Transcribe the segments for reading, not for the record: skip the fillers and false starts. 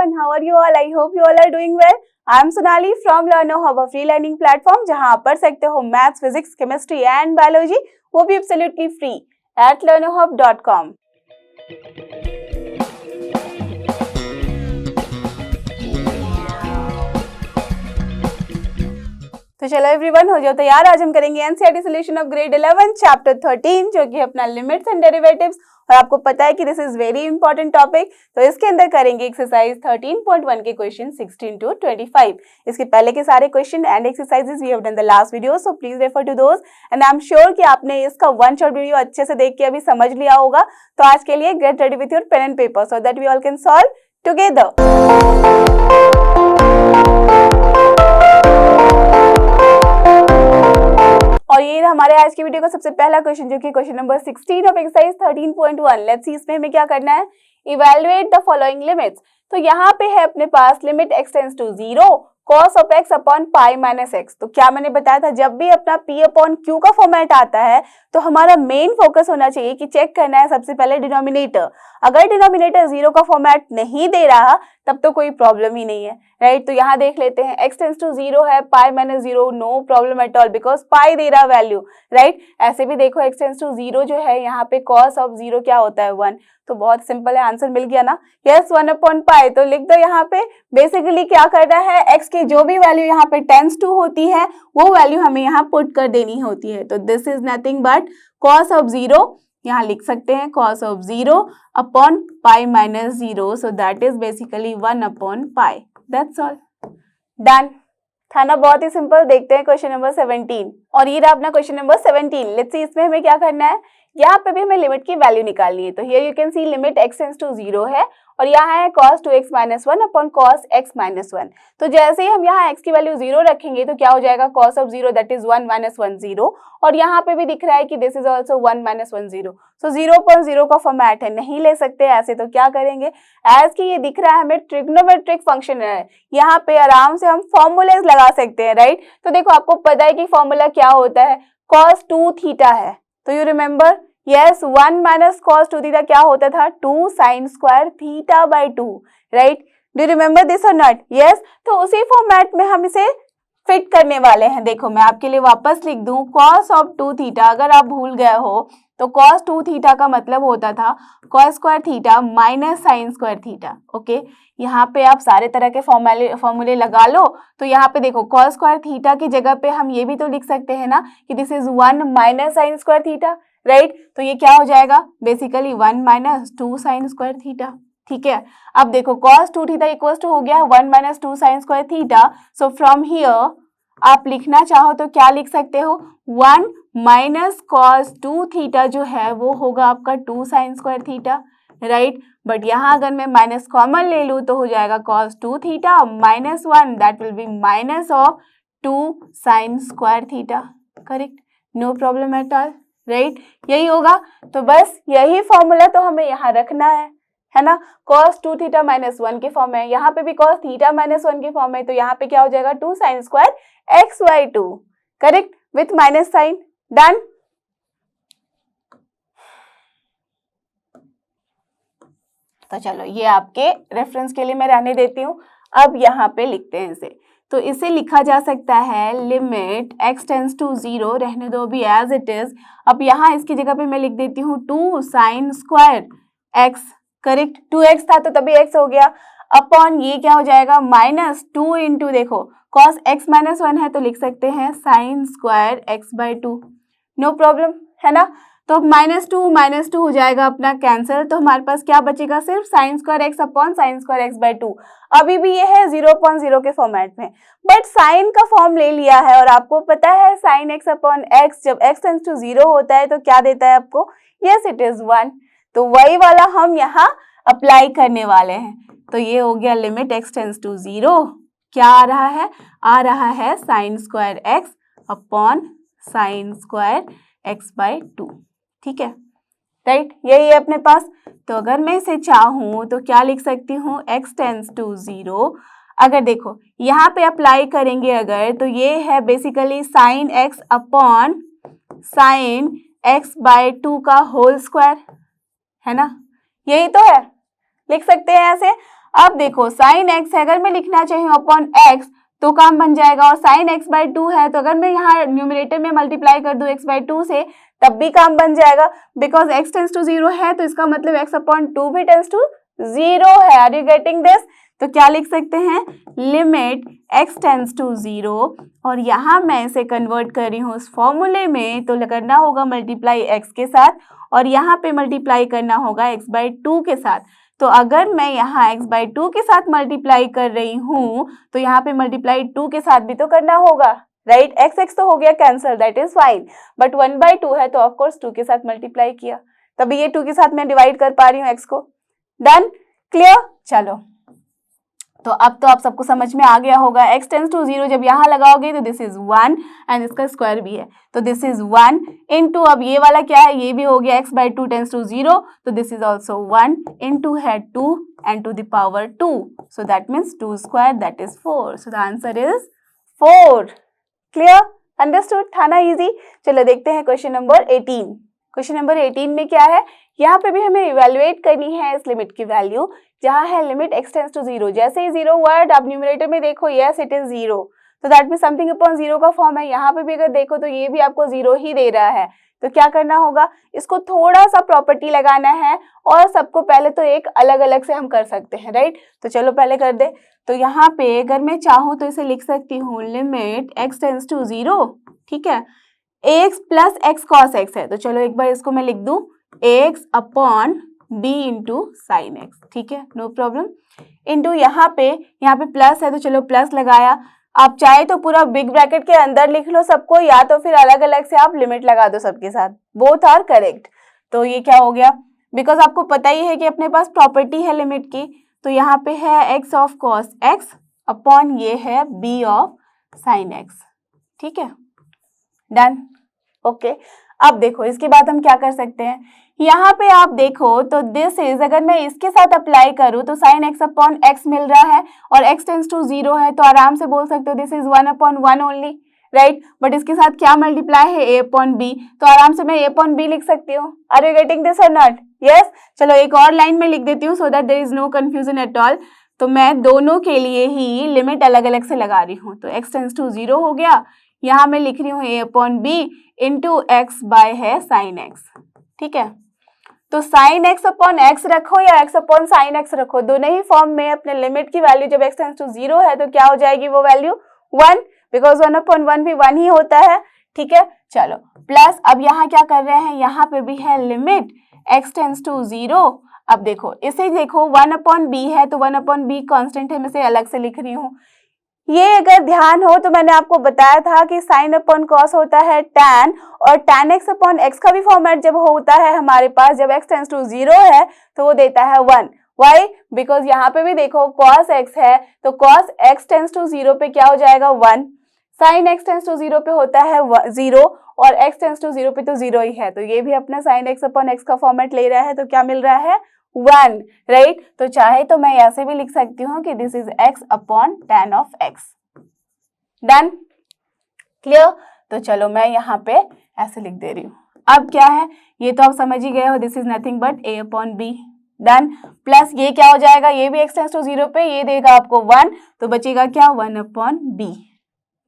everyone, how are you all? I hope you all are doing well. I am Sonali from Learno Hub, a free learning platform जहां आप पढ़ सकते हो maths, physics, chemistry and biology, वो भी absolutely free at learnohub.com। तो चलो everyone, हो जाओ तैयार। आज हम करेंगे NCERT solution of grade 11 chapter 13 जो कि अपना लिमिट्स एंड डेरिवेटिव्स, और आपको पता है कि this is very important topic. तो इसके अंदर करेंगे एक्सरसाइज 13.1 के क्वेश्चन 16 to 25। इसके पहले के सारे question and exercises we have done the last video, so please refer to those and I am sure कि आपने इसका वन शॉट वीडियो अच्छे से देख के अभी समझ लिया होगा। तो आज के लिए get ready with your pen and paper so that we all can solve together. और ये हमारे आज की वीडियो का सबसे पहला क्वेश्चन जो कि question number 16 of exercise 13.1। Let's see इसमें हमें क्या करना है, इवैल्यूएट द फॉलोइंग लिमिट्स। तो यहाँ पे है अपने पास limit x tends to 0 cos of x upon pi minus x. तो क्या मैंने बताया था, जब भी अपना p अपॉन q का फॉर्मेट आता है तो हमारा मेन फोकस होना चाहिए कि चेक करना है सबसे पहले डिनोमिनेटर। अगर डिनोमिनेटर 0 का फॉर्मेट नहीं दे रहा तब तो कोई प्रॉब्लम ही नहीं है, राइट। तो यहाँ देख लेते हैं x टेंड्स टू 0 है, pi minus 0, no problem at all because pi दे रहा वैल्यू, राइट। ऐसे भी देखो x टेंड्स टू 0 जो है, यहाँ पे cos ऑफ 0 क्या होता है 1। तो बहुत सिंपल है, आंसर मिल गया ना, यस 1 अपॉन पाई। तो लिख दो यहाँ पे। बेसिकली क्या करना है, x की जो भी वैल्यू यहाँ पे टेंड्स टू होती है वो वैल्यू हमें यहाँ पुट कर देनी होती है। तो this is nothing but cos of 0, यहाँ लिख सकते हैं cos of 0 upon pi minus 0, so that is basically 1 upon pi. That's all, done. था ना, बहुत ही सिंपल। देखते हैं क्वेश्चन नंबर 17। और ये रहा अपना क्वेश्चन नंबर 17। लेट्स सी इसमें हमें क्या करना है, यहाँ पे भी हमें लिमिट की वैल्यू निकालनी है। तो here you can see limit x tends to 0 है और यहाँ है cos 2x minus 1 upon cos x minus 1। तो जैसे ही हम यहाँ x की वैल्यू 0 रखेंगे तो क्या हो जाएगा, cos of 0 that is 1 minus 1 0। और यहाँ पे भी दिख रहा है कि दिस इज ऑल्सो 1 माइनस 1 0। सो 0.0 का फॉर्मेट है, नहीं ले सकते ऐसे। तो क्या करेंगे, एज की ये दिख रहा है हमें ट्रिग्नोमेट्रिक फंक्शन है, यहाँ पे आराम से हम फॉर्मूलेज लगा सकते हैं, राइट। तो देखो आपको पता है कि फॉर्मूला क्या होता है, cos 2 थीटा है। तो you remember, yes 1 minus cos 2 theta क्या होता था, 2 sine square theta by 2, right. Do you remember this or not? Yes. तो उसी फॉर्मेट में हम इसे फिट करने वाले हैं। देखो मैं आपके लिए वापस लिख दूं, cos ऑफ 2 थीटा, अगर आप भूल गए हो तो cos 2 थीटा का मतलब होता था cos square theta minus sign square theta. Okay, यहाँ पे आप सारे तरह के फॉर्मूले लगा लो। तो यहाँ पे देखो cos स्क्वायर थीटा की जगह पे हम ये भी तो लिख सकते हैं ना कि this is 1 minus sign square theta, right. तो ये क्या हो जाएगा, basically 1 minus 2 sine square theta. ठीक है, अब देखो cos 2 थीटा इक्वल्स टू हो गया 1 minus 2 sine square theta. So from here आप लिखना चाहो तो क्या लिख सकते हो, 1 माइनस cos 2 थीटा जो है वो होगा आपका 2 sine square theta, right. But यहाँ अगर मैं माइनस कॉमन ले लूँ तो हो जाएगा cos 2 theta minus 1, that will be minus of 2 sine square theta, correct, no problem at all, right. यही होगा। तो बस यही फॉर्मूला तो हमें यहाँ रखना है ना। cos 2 थीटा माइनस 1 के फॉर्म है, यहाँ पे भी cos थीटा माइनस 1 के फॉर्म है। तो यहाँ पे क्या हो जाएगा, 2 sine square x by 2, correct, with minus sine. Done. तो चलो ये आपके रेफरेंस के लिए मैं रहने देती हूँ। अब यहाँ पे लिखते हैं इसे। तो इसे लिखा जा सकता है लिमिट x टेंड्स टू 0, रहने दो अभी एज इट इज। अब यहाँ इसकी जगह पे मैं लिख देती हूँ 2 sine square x, correct, 2x था तो तभी x हो गया, अपॉन ये क्या हो जाएगा माइनस 2 इंटू, देखो cos x माइनस 1 है तो लिख सकते हैं sine square x by 2, no problem, है ना। तो माइनस टू हो जाएगा अपना कैंसिल। तो हमारे पास क्या बचेगा, सिर्फ sine square x upon sine square x by 2। अभी भी ये है 0.0 के फॉर्मेट में, बट साइन का फॉर्म ले लिया है। और आपको पता है साइन एक्स अपॉन एक्स, जब एक्स टेंड्स टू 0 होता है तो क्या देता है आपको, यस इट इज 1। तो वही वाला हम यहाँ अप्लाई करने वाले हैं। तो ये हो गया लिमिट x टेंड्स टू 0, क्या आ रहा है sine square x upon sine square x by 2, ठीक है, राइट। यही है अपने पास। तो अगर मैं इसे चाहूँ तो क्या लिख सकती हूँ, x टेंड्स टू 0, अगर देखो यहाँ पे अप्लाई करेंगे अगर, तो ये है basically sine x upon sine x by 2 का होल स्क्वायर, है ना, यही तो है, लिख सकते हैं ऐसे। अब देखो साइन एक्स है, अगर मैं लिखना चाहूँ अपॉन एक्स तो काम बन जाएगा, और साइन एक्स बाई 2 है तो अगर मैं यहाँ न्यूमरेटर में मल्टीप्लाई कर दूं एक्स बाई 2 से तब भी काम बन जाएगा, बिकॉज एक्स टेंस टू 0 है तो इसका मतलब एक्स अपॉन 2 भी टेंस टू 0 है। Are you getting this? तो क्या लिख सकते हैं, लिमिट एक्स टेंस टू 0, और यहाँ मैं इसे कन्वर्ट कर रही हूँ उस फॉर्मूले में, तो करना होगा मल्टीप्लाई एक्स के साथ, और यहाँ पे मल्टीप्लाई करना होगा एक्स बाई 2 के साथ। तो अगर मैं यहाँ x बाई 2 के साथ मल्टीप्लाई कर रही हूँ तो यहाँ पे मल्टीप्लाई 2 के साथ भी तो करना होगा, राइट? x तो हो गया cancel, that is fine, but 1 by 2 है तो ऑफकोर्स 2 के साथ मल्टीप्लाई किया, तभी ये 2 के साथ मैं डिवाइड कर पा रही हूँ x को। डन? क्लियर? चलो, तो अब तो आप सबको समझ में आ गया होगा, x टेंस टू 0 जब यहाँ लगाओगे तो दिस इज 1 एंड इसका स्क्वायर भी है, तो दिस इज 1 इंटू, अब ये वाला क्या है, ये भी हो गया x बाई 2 टेंस टू 0, तो दिस इज ऑल्सो 1 इंटू है 2 and to the power 2, so that means 2 square, that is 4, so the answer is 4। Clear? Understood? था ना इजी? चलो देखते हैं क्वेश्चन नंबर 18। क्वेश्चन नंबर 18 में क्या है, यहाँ पे भी हमें इवेल्युएट करनी है इस लिमिट की वैल्यू, जहाँ है लिमिट x टेंस टू 0, जैसे ही 0 वर्ड आप न्यूमरेटर में देखो, यस इट इज 0, तो दैट मीन समथिंग अपॉन 0 का फॉर्म है। यहाँ पे भी अगर देखो तो ये भी आपको 0 ही दे रहा है, तो क्या करना होगा, इसको थोड़ा सा प्रॉपर्टी लगाना है, और सबको पहले तो एक अलग अलग से हम कर सकते हैं, राइट? तो चलो पहले कर दे। तो यहाँ पे अगर मैं चाहूँ तो इसे लिख सकती हूँ लिमिट x टेंस टू 0, ठीक है, ax plus x cos x है, तो चलो एक बार इसको मैं लिख दूं ax upon b into sine x, ठीक है, नो प्रॉब्लम, इंटू यहाँ पे प्लस है तो चलो प्लस लगाया। आप चाहे तो पूरा बिग ब्रैकेट के अंदर लिख लो सबको, या तो फिर अलग अलग से आप लिमिट लगा दो सबके साथ, बोथ आर करेक्ट। तो ये क्या हो गया, बिकॉज आपको पता ही है कि अपने पास प्रॉपर्टी है लिमिट की, तो यहाँ पे है x of cos x upon ये है b ऑफ साइन x, ठीक है, डन? ओके, अब देखो इसके बाद हम क्या कर सकते हैं, यहाँ पे आप देखो तो दिस इज, अगर मैं इसके साथ अप्लाई करूँ तो साइन एक्स अपॉन एक्स मिल रहा है, और x टेंस टू 0 है तो आराम से बोल सकते हो this is 1 upon 1 only, right? But इसके साथ क्या मल्टीप्लाई है, a अपॉन b, तो आराम से मैं a अपॉन b लिख सकती हूँ। Are you getting this or not? Yes? चलो एक और लाइन में लिख देती हूँ so that there is no confusion at all. तो मैं दोनों के लिए ही लिमिट अलग अलग से लगा रही हूँ, तो x टेंस टू 0 हो गया, यहाँ मैं लिख रही हूँ a upon b into x by है साइन एक्स, ठीक है? तो साइन एक्स अपॉन एक्स रखो या एक्स अपॉन साइन एक्स रखो, दोनों ही फॉर्म में अपने लिमिट की वैल्यू जब x टेंस टू 0 है तो क्या हो जाएगी वो वैल्यू 1, बिकॉज 1 अपॉन 1 भी 1 ही होता है, ठीक है? चलो प्लस, अब यहाँ क्या कर रहे हैं, यहाँ पे भी है लिमिट x टेंस टू 0। अब देखो इसे देखो 1 अपॉन b है तो 1 अपॉन b कॉन्स्टेंट है, मैं इसे अलग से लिख रही हूँ। ये अगर ध्यान हो तो मैंने आपको बताया था कि साइन अपॉन कॉस होता है tan, और tan x अपॉन x का भी फॉर्मेट जब होता है हमारे पास, जब x टेंस टू 0 है तो वो देता है 1। वाई? बिकॉज यहाँ पे भी देखो cos x है तो cos x टेंस टू 0 पे क्या हो जाएगा 1, साइन x टेंस टू 0 पे होता है 0, और x टेंस टू 0 पे तो 0 ही है, तो ये भी अपना साइन x अपॉन x का फॉर्मेट ले रहा है, तो क्या मिल रहा है 1, राइट? तो चाहे तो मैं ऐसे भी लिख सकती हूँ कि this is x upon tan of x। Done? Clear? तो चलो मैं यहाँ पे ऐसे लिख दे रही हूँ। अब क्या है, ये तो आप समझ ही गए हो, this is nothing but a upon b। Done? Plus ये क्या हो जाएगा, ये भी x टेंस टू 0 पे ये देगा आपको 1, तो बचेगा क्या 1 अपॉन b,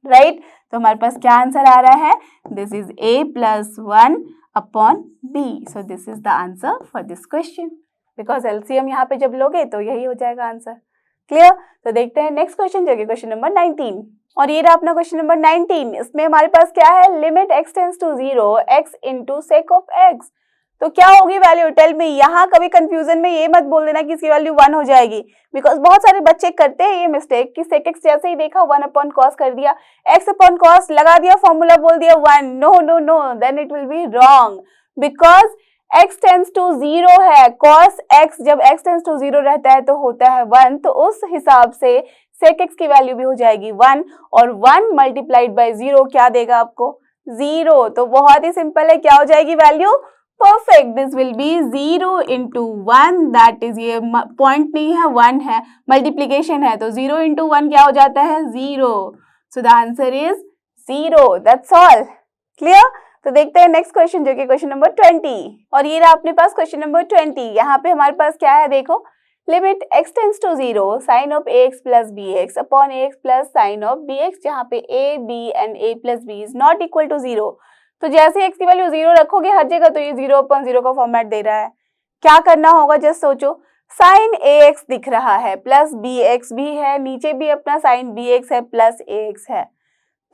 राइट? तो हमारे पास क्या आंसर आ रहा है, this is a plus 1 upon b, so this is the answer for this question, because LCM यहाँ पे जब लोगे तो यही हो जाएगा आंसर। क्लियर? तो देखते हैं नेक्स्ट क्वेश्चन जो कि क्वेश्चन नंबर 19, और ये रहा अपना क्वेश्चन नंबर 19। इसमें हमारे पास क्या है, limit x tends to 0 x into sec of x, तो क्या होगी वैल्यू, टेल मी। यहाँ कभी कंफ्यूजन में ये मत बोल देना कि इसकी वैल्यू 1 हो जाएगी, बिकॉज बहुत सारे बच्चे करते हैं ये मिस्टेक कि सेक एक्स जैसे ही देखा 1 अपॉन कॉस कर दिया, x अपॉन कॉस लगा दिया, फॉर्मूला बोल दिया 1। No no no, then it will be wrong, because x tends to 0 है, cos x जब x टेंस टू 0 रहता है तो होता है 1, तो उस हिसाब से sec x की वैल्यू भी हो जाएगी 1, और 1 मल्टीप्लाइड बाय 0 क्या देगा आपको 0। तो बहुत ही सिंपल है, क्या हो जाएगी value, perfect, this will B 0 into 1, that is, ये पॉइंट नहीं है 1 है, मल्टीप्लीकेशन है, तो 0 इंटू 1 क्या हो जाता है 0, सो the answer is 0, that's all. Clear? तो देखते हैं नेक्स्ट क्वेश्चन जो कि क्वेश्चन नंबर 20, और ये रहा अपने पास क्वेश्चन नंबर 20। यहाँ पे हमारे पास क्या है देखो, limit x tends to 0 sine of ax plus bx upon ax plus sine of bx, जहाँ पे a b and a plus b is not equal to 0। तो जैसे x की वैल्यू 0 रखोगे हर जगह तो ये 0/0 का फॉर्मेट दे रहा है। क्या करना होगा, जस्ट सोचो, साइन ax दिख रहा है प्लस bx भी है, नीचे भी अपना साइन bx है प्लस ax है।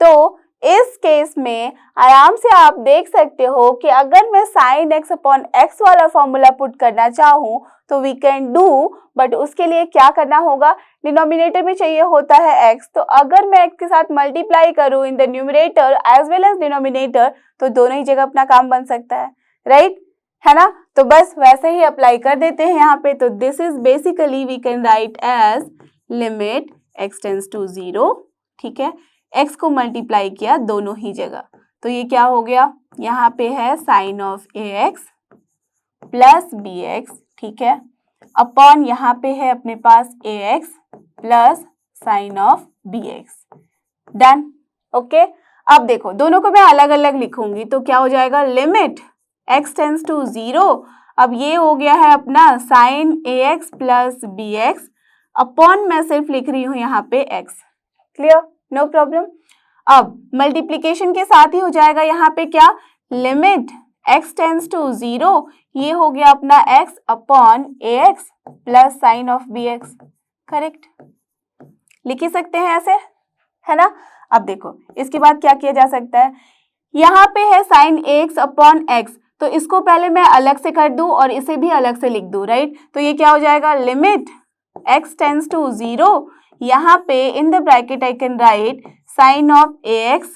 तो इस केस में आराम से आप देख सकते हो कि अगर मैं साइन x अपॉन x वाला फॉर्मूला पुट करना चाहूँ तो वी कैन डू, बट उसके लिए क्या करना होगा, डिनोमिनेटर में चाहिए होता है x। तो अगर मैं x के साथ मल्टीप्लाई करूँ in the numerator as well as denominator तो दोनों ही जगह अपना काम बन सकता है, राइट, है ना। तो बस वैसे ही अप्लाई कर देते हैं यहाँ पे। तो this is basically we can write as limit x tends to 0, ठीक है, x को मल्टीप्लाई किया दोनों ही जगह, तो ये क्या हो गया, यहाँ पे है sine of ax plus bx, ठीक है, अपॉन यहाँ पे है अपने पास ax plus sine of bx। Done, okay. अब देखो दोनों को मैं अलग अलग लिखूंगी तो क्या हो जाएगा, लिमिट x टेंड्स टू 0, अब ये हो गया है अपना sine ax plus bx upon मैं सिर्फ लिख रही हूँ यहाँ पे x, क्लियर, नो प्रॉब्लम। अब मल्टीप्लीकेशन के साथ ही हो जाएगा यहाँ पे क्या, लिमिट x टेंड्स टू 0, ये हो गया अपना x upon ax plus sine of bx, correct, लिख ही सकते हैं ऐसे, है ना। अब देखो इसके बाद क्या किया जा सकता है, यहाँ पे है साइन ax अपॉन x, तो इसको पहले मैं अलग से कर दूं और इसे भी अलग से लिख दूं, राइट। तो ये क्या हो जाएगा, लिमिट x टेंड्स टू 0, यहाँ पे in the bracket I can write sine of ax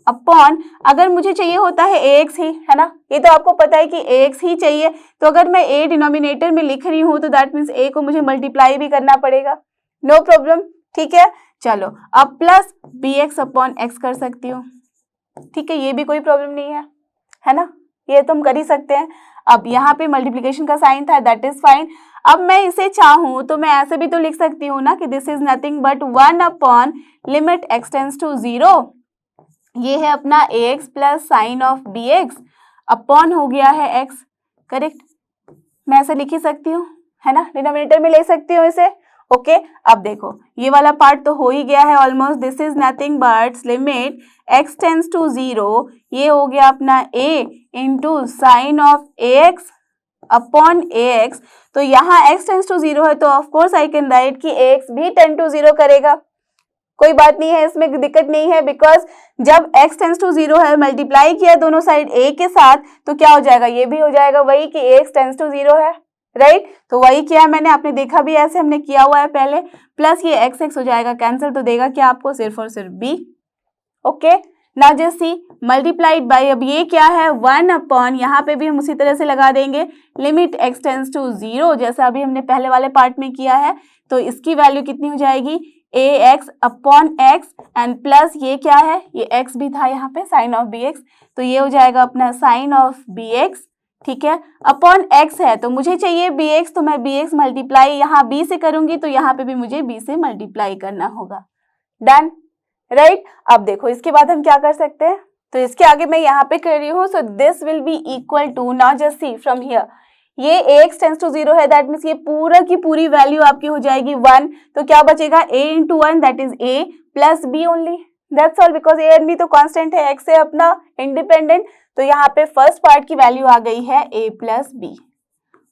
upon, अगर मुझे चाहिए होता है ax ही, है ना, ये तो आपको पता है कि ax ही चाहिए, तो अगर मैं a डिनोमिनेटर में लिख रही हूँ तो दैट मीन्स a को मुझे मल्टीप्लाई भी करना पड़ेगा, नो प्रॉब्लम, ठीक है। चलो अब प्लस bx अपॉन x कर सकती हूँ, ठीक है, ये भी कोई प्रॉब्लम नहीं है ना, ये तो हम कर ही सकते हैं। अब यहाँ पे मल्टीप्लिकेशन का साइन था, दैट इज फाइन। अब मैं इसे चाहूँ तो मैं ऐसे भी तो लिख सकती हूँ ना कि this is nothing but 1 upon limit x tends to 0, ये है अपना ax plus sine of bx upon हो गया है x, करेक्ट, मैं ऐसे लिख ही सकती हूँ, है ना, डिनोमिनेटर में ले सकती हूँ इसे, ओके। अब देखो ये वाला पार्ट तो हो ही गया है almost, this is nothing but limit x tends to 0, ये हो गया अपना a into sine of ax upon ax, तो यहाँ x टेंड्स टू 0 है तो of course I can write कि ax भी टेंड टू 0 करेगा, कोई बात नहीं है, इसमें दिक्कत नहीं है, बिकॉज जब x टेंड्स टू 0 है मल्टीप्लाई किया दोनों साइड a के साथ तो क्या हो जाएगा, ये भी हो जाएगा वही कि ax टेंड्स टू 0 है, राइट। तो वही किया है मैंने, आपने देखा भी ऐसे हमने किया हुआ है पहले, प्लस ये x हो जाएगा कैंसिल, तो देगा क्या आपको, सिर्फ और सिर्फ b, okay. Now just see multiplied by, अब ये क्या है 1 अपॉन, यहाँ पे भी हम उसी तरह से लगा देंगे लिमिट x टेंड्स टू 0, जैसा अभी हमने पहले वाले पार्ट में किया है, तो इसकी वैल्यू कितनी हो जाएगी, ax upon x and plus ये क्या है, ये x भी था यहाँ पे साइन ऑफ bx, तो ये हो जाएगा अपना साइन ऑफ bx, ठीक है, अपॉन x है तो मुझे चाहिए bx, तो मैं bx मल्टीप्लाई यहाँ b से करूंगी तो यहाँ पे भी मुझे b से मल्टीप्लाई करना होगा, डन, राइट। अब देखो इसके बाद हम क्या कर सकते हैं, तो इसके आगे मैं यहाँ पे कर रही हूँ, so this will be equal to, now just see from here, ये ax टेंड्स टू 0 है, दैट मीन्स ये पूरा की पूरी वैल्यू आपकी हो जाएगी 1, तो क्या बचेगा a into 1 that is a plus b only, that's all, because a and b तो कांस्टेंट है, x है अपना इंडिपेंडेंट, तो यहाँ पे फर्स्ट पार्ट की वैल्यू आ गई है a plus b,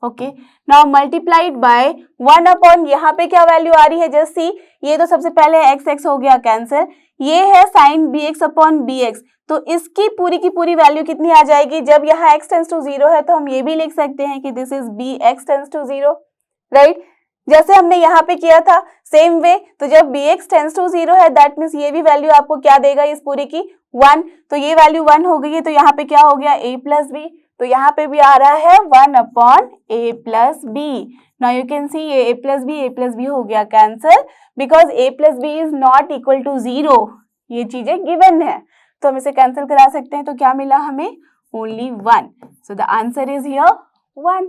okay. Now multiplied by 1 upon, यहाँ पे क्या वैल्यू आ रही है, जस्ट सी, ये तो सबसे पहले x हो गया कैंसिल, ये है साइन bx अपॉन bx, तो इसकी पूरी की पूरी वैल्यू कितनी आ जाएगी, जब यहाँ x टेंड्स टू 0 है तो हम ये भी लिख सकते हैं कि this is bx tends to 0, right, जैसे हमने यहाँ पे किया था सेम वे, तो जब bx टेंड्स टू 0 है दैट मीन्स ये भी वैल्यू आपको क्या देगा इस पूरी की 1, तो ये वैल्यू 1 हो गई है, तो यहाँ पे क्या हो गया a प्लस b, तो यहाँ पे भी आ रहा है 1 upon a plus b, now you can see ये a प्लस b हो गया cancel, because a plus b is not equal to 0, ये चीजें गिवन है, तो हम इसे कैंसिल करा सकते हैं, तो क्या मिला हमें, only 1, so the answer is here 1,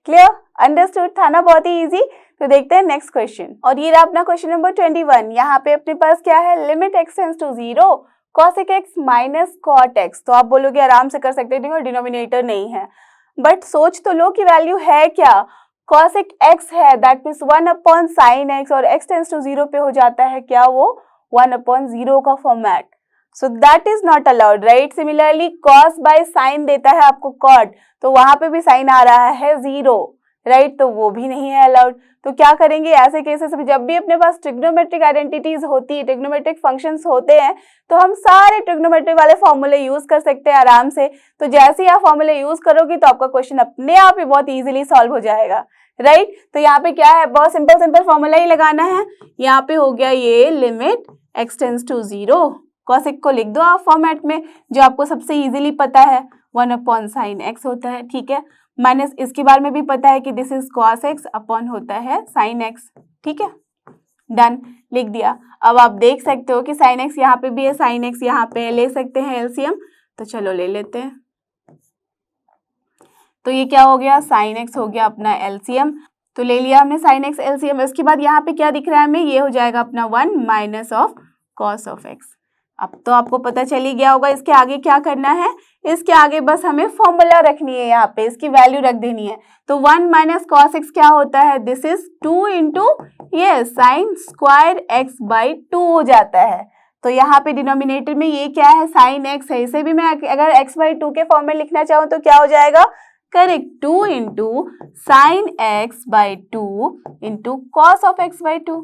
clear, understood था ना, बहुत ही इजी। तो देखते हैं नेक्स्ट क्वेश्चन, और ये रहा अपना क्वेश्चन नंबर 21, यहाँ पे अपने पास क्या है, limit x tends to 0 cosec x minus cot x, तो आप बोलोगे आराम से कर सकते हैं, डिनोमिनेटर नहीं है, बट सोच तो लो कि वैल्यू है क्या, cosec x है that means 1 upon sine x और x टेंस टू 0 पे हो जाता है क्या, वो 1 अपॉन 0 का format, so that is not allowed, right. Similarly cos by sine देता है आपको cot, तो वहां पे भी साइन आ रहा है 0, राइट, तो वो भी नहीं है अलाउड। तो क्या करेंगे ऐसे केसेस में, जब भी अपने पास ट्रिग्नोमेट्रिक आइडेंटिटीज होती है, ट्रिग्नोमेट्रिक फंक्शंस होते हैं, तो हम सारे ट्रिग्नोमेट्रिक वाले फॉर्मूले यूज कर सकते हैं आराम से। तो जैसे ही आप फॉर्मूले यूज करोगे तो आपका क्वेश्चन अपने आप ही बहुत इजीली सॉल्व हो जाएगा, राइट। तो यहाँ पे क्या है, बहुत सिंपल फॉर्मूला ही लगाना है। यहाँ पे हो गया ये limit x tends to 0, cosec को लिख दो आप फॉर्मेट में जो आपको सबसे इजीली पता है, 1 अपॉन साइन x होता है, ठीक है, माइनस इसके बारे में भी पता है कि this is cos x upon होता है साइन x, ठीक है, डन, लिख दिया। अब आप देख सकते हो कि साइन x यहाँ पे भी है, साइन x यहाँ पे ले सकते हैं एलसीएम, तो चलो ले लेते हैं। तो ये क्या हो गया, साइन x हो गया अपना एलसीएम, तो ले लिया हमने साइन x एलसीएम। इसके बाद यहाँ पे क्या दिख रहा है हमें, ये हो जाएगा अपना 1 minus of cos of x। अब तो आपको पता चल ही गया होगा इसके आगे क्या करना है, इसके आगे बस हमें फॉर्मूला रखनी है, यहाँ पे इसकी वैल्यू रख देनी है। तो 1 माइनस कॉस एक्स क्या होता है, दिस इज 2 इंटू ये साइन स्क्वायर एक्स बाई 2 हो जाता है। तो यहाँ पे डिनोमिनेटर में ये क्या है, साइन एक्स है, इसे भी मैं अगर एक्स बाई 2 के फॉर्म में लिखना चाहूँ तो क्या हो जाएगा, correct, 2 into sine x by 2 into cos of x by 2,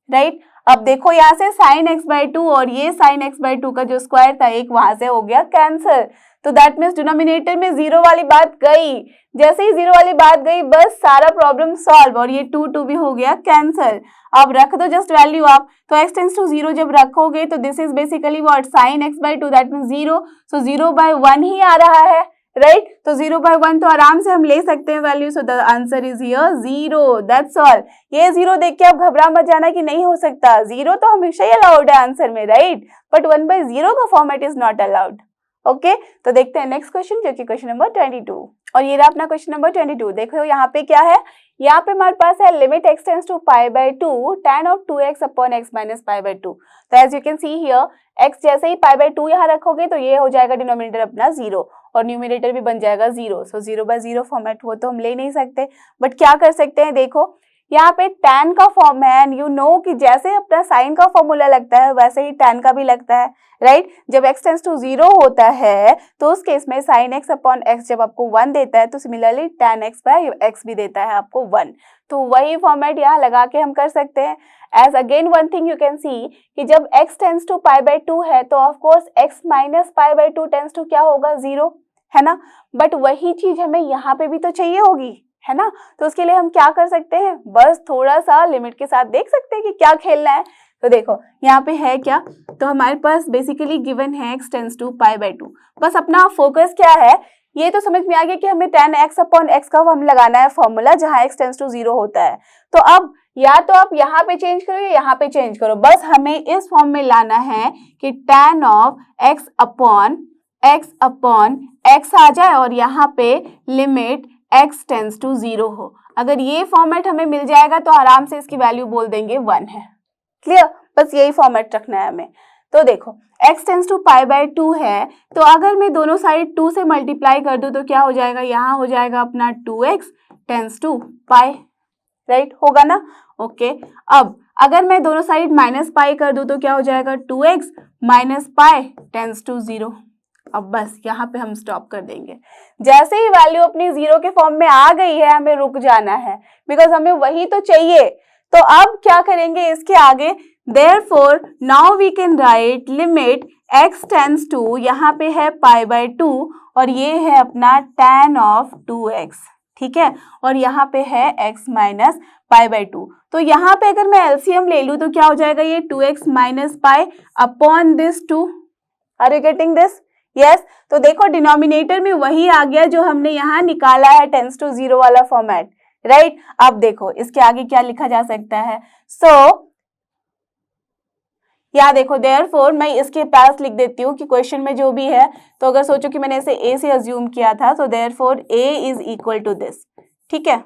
right. अब देखो यहाँ से साइन एक्स बाई 2 और ये साइन एक्स बाई 2 का जो स्क्वायर था एक वहां से हो गया कैंसिल, तो दैट मीन्स डिनोमिनेटर में 0 वाली बात गई। जैसे ही 0 वाली बात गई बस सारा प्रॉब्लम सॉल्व, और ये 2 भी हो गया कैंसिल। अब रख दो जस्ट वैल्यू आप, तो x टेंस टू 0 जब रखोगे तो this is basically what, sine x by 2 that means 0, so 0 by 1 ही आ रहा है, राइट। तो 0 बाय 1 तो आराम से हम ले सकते हैं value, so the answer is here 0, that's all. ये 0 देख के आप घबरा मत जाना कि नहीं हो सकता, 0 तो हमेशा ही अलाउड है आंसर में, राइट, बट 1 बाय 0 का format is not allowed. Okay, तो देखते हैं नेक्स्ट क्वेश्चन जो कि क्वेश्चन नंबर 22, और ये रहा अपना क्वेश्चन नंबर 22। देखो यहाँ पे क्या है, यहाँ पे हमारे पास है limit x tends to pi by 2 tan of 2x upon x minus pi by 2। तो as you can see here x जैसे ही पाई बाई 2 यहाँ रखोगे तो ये हो जाएगा डिनोमिनेटर अपना 0 और न्यूमिनेटर भी बन जाएगा 0, सो 0 बाय 0 फॉर्मेट वो तो हम ले नहीं सकते, बट क्या कर सकते हैं, देखो यहाँ पे tan का फॉर्म है एंड यू नो कि जैसे अपना साइन का फॉर्मूला लगता है वैसे ही tan का भी लगता है, राइट। जब x टेंस टू 0 होता है तो उस केस में साइन x अपॉन x जब आपको 1 देता है तो similarly tan x by x भी देता है आपको 1, तो वही फॉर्मेट यहाँ लगा के हम कर सकते हैं। As again one thing you can see कि जब x tends to pi by 2 है तो of course x minus pi by 2 tends to क्या होगा, 0, है ना, बट वही चीज हमें यहाँ पे भी तो चाहिए होगी, है ना। तो उसके लिए हम क्या कर सकते हैं, बस थोड़ा सा लिमिट के साथ देख सकते हैं कि क्या खेलना है। तो देखो यहाँ पे है क्या, तो हमारे पास बेसिकली गिवन है x tends to pi by 2, बस अपना फोकस क्या है, ये तो समझ में आ गया कि हमें tan x अपॉन x का हम लगाना है फॉर्मूला जहाँ x टेंस टू 0 होता है। तो अब या तो आप यहाँ पे चेंज करो या यहाँ पे चेंज करो, बस हमें इस फॉर्म में लाना है कि tan of x upon x आ जाए और यहाँ पे लिमिट x टेंस टू 0 हो। अगर ये फॉर्मेट हमें मिल जाएगा तो आराम से इसकी वैल्यू बोल देंगे 1 है, क्लियर, बस यही फॉर्मेट रखना है हमें। तो देखो x tends to pi by 2 है, तो अगर मैं दोनों साइड 2 से मल्टीप्लाई कर दूं तो क्या हो जाएगा, यहाँ हो जाएगा अपना 2x tense to pi, right, होगा ना, ओके। अब अगर मैं दोनों साइड माइनस पाई कर दूं तो क्या हो जाएगा, 2x minus pi tends to 0। अब बस यहाँ पे हम स्टॉप कर देंगे, जैसे ही वैल्यू अपनी 0 के फॉर्म में आ गई है हमें रुक जाना है, बिकॉज हमें वही तो चाहिए। तो अब क्या करेंगे इसके आगे, therefore now we can write limit x tends to, यहाँ पे है पाई बाई 2 और ये है अपना tan ऑफ 2x, ठीक है, और यहाँ पे है x माइनस पाई बाई 2। तो यहाँ पे अगर मैं एलसीएम ले लूँ तो क्या हो जाएगा, ये 2x minus pi upon this 2, are you getting this, yes. तो देखो डिनोमिनेटर में वही आ गया जो हमने यहाँ निकाला है टेंस टू 0 वाला फॉर्मेट, राइट। अब देखो इसके आगे क्या लिखा जा सकता है, सो या देखो देयरफॉर मैं इसके पास लिख देती हूँ कि क्वेश्चन में जो भी है, तो अगर सोचो कि मैंने इसे a से अज्यूम किया था तो therefore a is equal to this, ठीक है।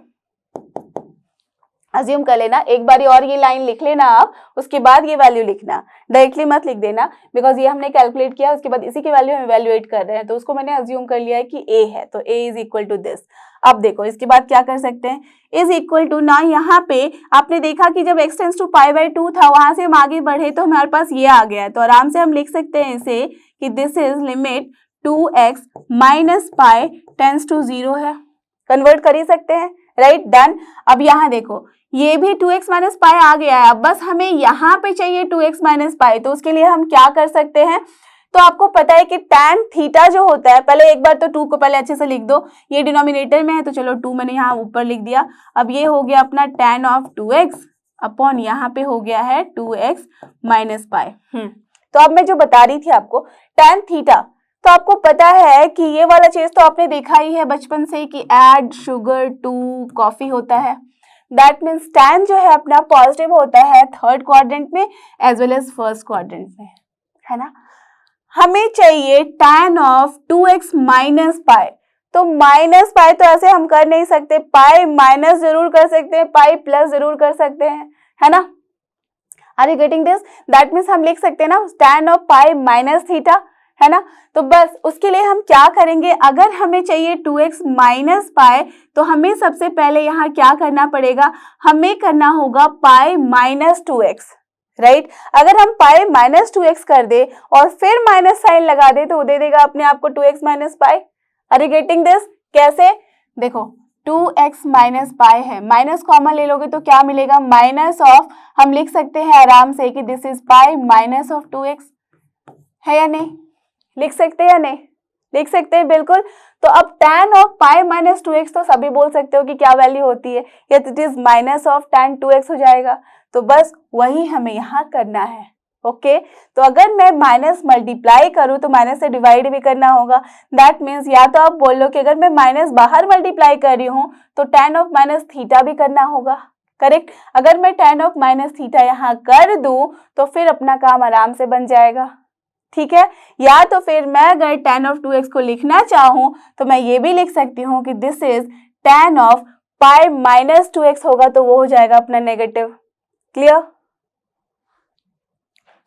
अज्यूम कर लेना, एक बारी और ये लाइन लिख लेना आप, उसके बाद ये वैल्यू लिखना, डायरेक्टली मत लिख देना, बिकॉज ये हमने कैलकुलेट किया, उसके बाद इसी की वैल्यू हम इवैल्यूएट कर रहे हैं, तो उसको मैंने अज्यूम कर लिया है कि a है, तो a is equal to this. अब देखो इसके बाद क्या कर सकते हैं, इज इक्वल टू ना, यहाँ पे आपने देखा कि जब x टेंस टू π/2 था, वहां से हम आगे बढ़े तो हमारे पास ये आ गया है, तो आराम से हम लिख सकते हैं इसे कि this is limit 2x minus pi tends to 0 है, कन्वर्ट कर ही सकते हैं, राइट, डन। अब यहाँ देखो ये भी 2x माइनस पाई आ गया है, अब बस हमें यहाँ पे चाहिए 2x माइनस पाई, तो उसके लिए हम क्या कर सकते हैं, तो आपको पता है कि tan थीटा जो होता है, पहले एक बार तो 2 को पहले अच्छे से लिख दो, ये डिनोमिनेटर में है तो चलो 2 मैंने यहाँ ऊपर लिख दिया, अब ये हो गया अपना tan ऑफ 2x अपॉन यहाँ पे हो गया है 2x माइनस पाई। तो अब मैं जो बता रही थी आपको tan थीटा, तो आपको पता है कि ये वाला चीज तो आपने देखा ही है बचपन से कि ऐड शुगर टू कॉफी होता है, दैट मीन्स tan जो है अपना पॉजिटिव होता है थर्ड क्वाड्रेंट में as well as first quadrant में, है ना। हमें चाहिए tan ऑफ 2x माइनस पाई, तो माइनस पाई तो ऐसे हम कर नहीं सकते, पाई माइनस जरूर कर सकते हैं, पाई प्लस जरूर कर सकते हैं, है ना। Are you getting this, that means हम लिख सकते हैं ना tan of pi minus theta, है ना। तो बस उसके लिए हम क्या करेंगे, अगर हमें चाहिए 2x माइनस पाई, तो हमें सबसे पहले यहाँ क्या करना पड़ेगा, हमें करना होगा पाई माइनस 2x, राइट। अगर हम पाई माइनस 2x कर दे और फिर माइनस साइन लगा दे तो वो दे देगा अपने आप को 2x minus pi. Are you getting this, कैसे, देखो 2x माइनस पाई है, माइनस कॉमन ले लोगे तो क्या मिलेगा, माइनस ऑफ, हम लिख सकते हैं आराम से कि this is pi minus of 2x, है या नहीं, लिख सकते हैं या नहीं, लिख सकते हैं, बिल्कुल। तो अब tan of pi minus 2x तो सभी बोल सकते हो कि क्या वैल्यू होती है, या it is minus of tan 2x हो जाएगा, तो बस वही हमें यहाँ करना है, ओके। तो अगर मैं माइनस मल्टीप्लाई करूँ तो माइनस से डिवाइड भी करना होगा, दैट मीन्स या तो आप बोल लो कि अगर मैं माइनस बाहर मल्टीप्लाई कर रही हूँ तो tan ऑफ माइनस थीटा भी करना होगा, करेक्ट। अगर मैं tan ऑफ माइनस थीटा यहाँ कर दूँ तो फिर अपना काम आराम से बन जाएगा, ठीक है। या तो फिर मैं अगर tan ऑफ 2x को लिखना चाहूँ तो मैं ये भी लिख सकती हूँ कि this is tan of pi minus 2x होगा, तो वो हो जाएगा अपना नेगेटिव, क्लियर।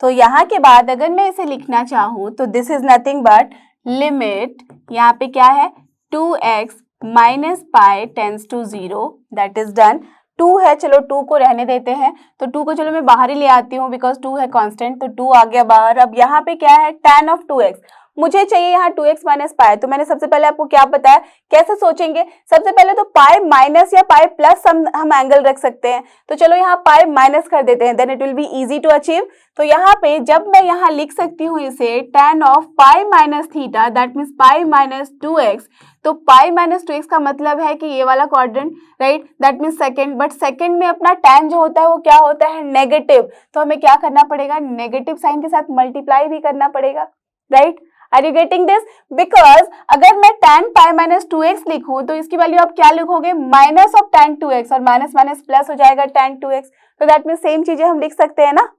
तो यहाँ के बाद अगर मैं इसे लिखना चाहूँ तो this is nothing but limit, यहाँ पे क्या है 2x minus pi tends to 0, that is done. 2 है, चलो 2 को रहने देते हैं, तो 2 को चलो मैं बाहर ही ले आती हूँ बिकॉज 2 है कांस्टेंट, तो 2 आ गया बाहर। अब यहाँ पे क्या है tan ऑफ 2x, मुझे चाहिए यहाँ 2x माइनस पाई, तो मैंने सबसे पहले आपको क्या बताया, कैसे सोचेंगे, सबसे पहले तो पाई माइनस या पाई प्लस हम एंगल रख सकते हैं, तो चलो यहाँ पाई माइनस कर देते हैं, then it will be easy to achieve. तो यहाँ पे जब मैं यहाँ लिख सकती हूँ इसे tan of pi minus theta, that means pi minus 2x, तो पाई माइनस 2x का मतलब है कि ये वाला quadrant, right, that means second, but second में अपना tan जो होता है वो क्या होता है, नेगेटिव, तो हमें क्या करना पड़ेगा, नेगेटिव साइन के साथ मल्टीप्लाई भी करना पड़ेगा, right. Are you getting this, because अगर मैं tan पाई माइनस 2x लिखूं तो इसकी वैल्यू आप क्या लिखोगे, माइनस ऑफ tan 2x, और माइनस माइनस प्लस हो जाएगा tan 2x, तो दैट मीन्स सेम चीजें हम लिख सकते हैं ना,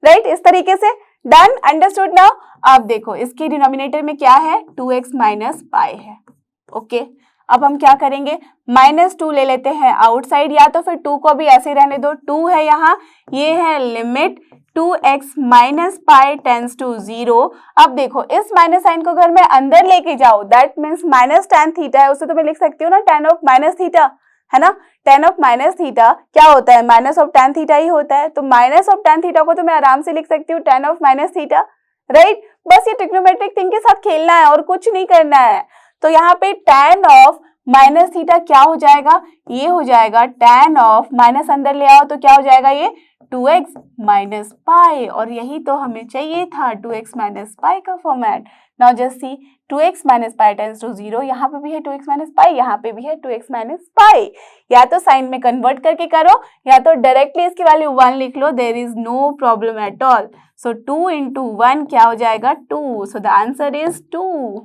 राइट, इस तरीके से, डन, अंडरस्टूड नाउ। अब देखो इसके डिनोमिनेटर में क्या है, 2x माइनस पाई है, ओके। अब हम क्या करेंगे, -2 ले लेते हैं आउटसाइड, या तो फिर 2 को भी ऐसे रहने दो, 2 है यहाँ, ये है limit 2x minus pi tends to 0। अब देखो इस माइनस साइन को अगर मैं अंदर लेके जाऊँ, that means minus tan theta है, उसे तो मैं लिख सकती हूँ ना tan ऑफ माइनस थीटा, है ना। tan ऑफ माइनस थीटा क्या होता है, माइनस ऑफ tan थीटा ही होता है, तो माइनस ऑफ tan थीटा को तो मैं आराम से लिख सकती हूँ tan of minus theta, right. बस ये ट्रिग्नोमेट्रिक थिंग के साथ खेलना है और कुछ नहीं करना है। तो यहाँ पे tan ऑफ माइनस थीटा क्या हो जाएगा, ये हो जाएगा tan ऑफ, माइनस अंदर ले आओ तो क्या हो जाएगा, ये 2x माइनस पाई, और यही तो हमें चाहिए था 2x माइनस पाई का format. Now just see 2x minus pi tends to 0, यहाँ पे भी है 2x माइनस पाई, यहाँ पे भी है 2x माइनस पाई, या तो साइन में कन्वर्ट करके करो या तो डायरेक्टली इसकी वैल्यू 1 लिख लो, there is no problem at all. So 2 into 1 क्या हो जाएगा, 2, so the answer is 2,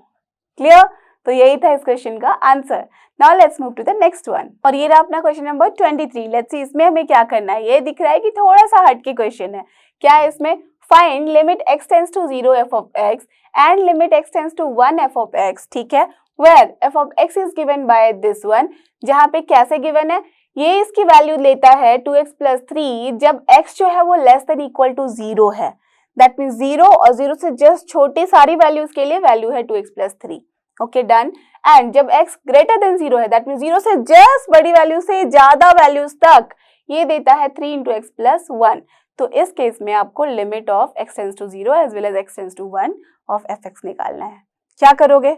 clear. तो यही था इस क्वेश्चन का answer. Now let's move to the next one, और ये रहा अपना क्वेश्चन नंबर 23। लेट्स सी इसमें हमें क्या करना है, ये दिख रहा है कि थोड़ा सा हट के क्वेश्चन है। क्या है इसमें, find limit x tends to 0 f of x and limit x tends to 1 f of x, ठीक है, where f of x is given by this one, जहाँ पे कैसे गिवन है, ये इसकी वैल्यू लेता है 2x प्लस 3 जब x जो है वो लेस देन इक्वल टू 0 है। दैट मीन्स 0 और 0 से जस्ट छोटी सारी वैल्यूज के लिए वैल्यू है 2x plus 3। Okay done. And जब x ग्रेटर देन 0 है, दैट मीन्स 0 से जस्ट बड़ी वैल्यू से ज्यादा वैल्यूज तक, ये देता है 3 इंटू एक्स प्लस 1। तो इस केस में आपको limit of x tends to 0 as well as x tends to 1 of fx निकालना है। क्या करोगे?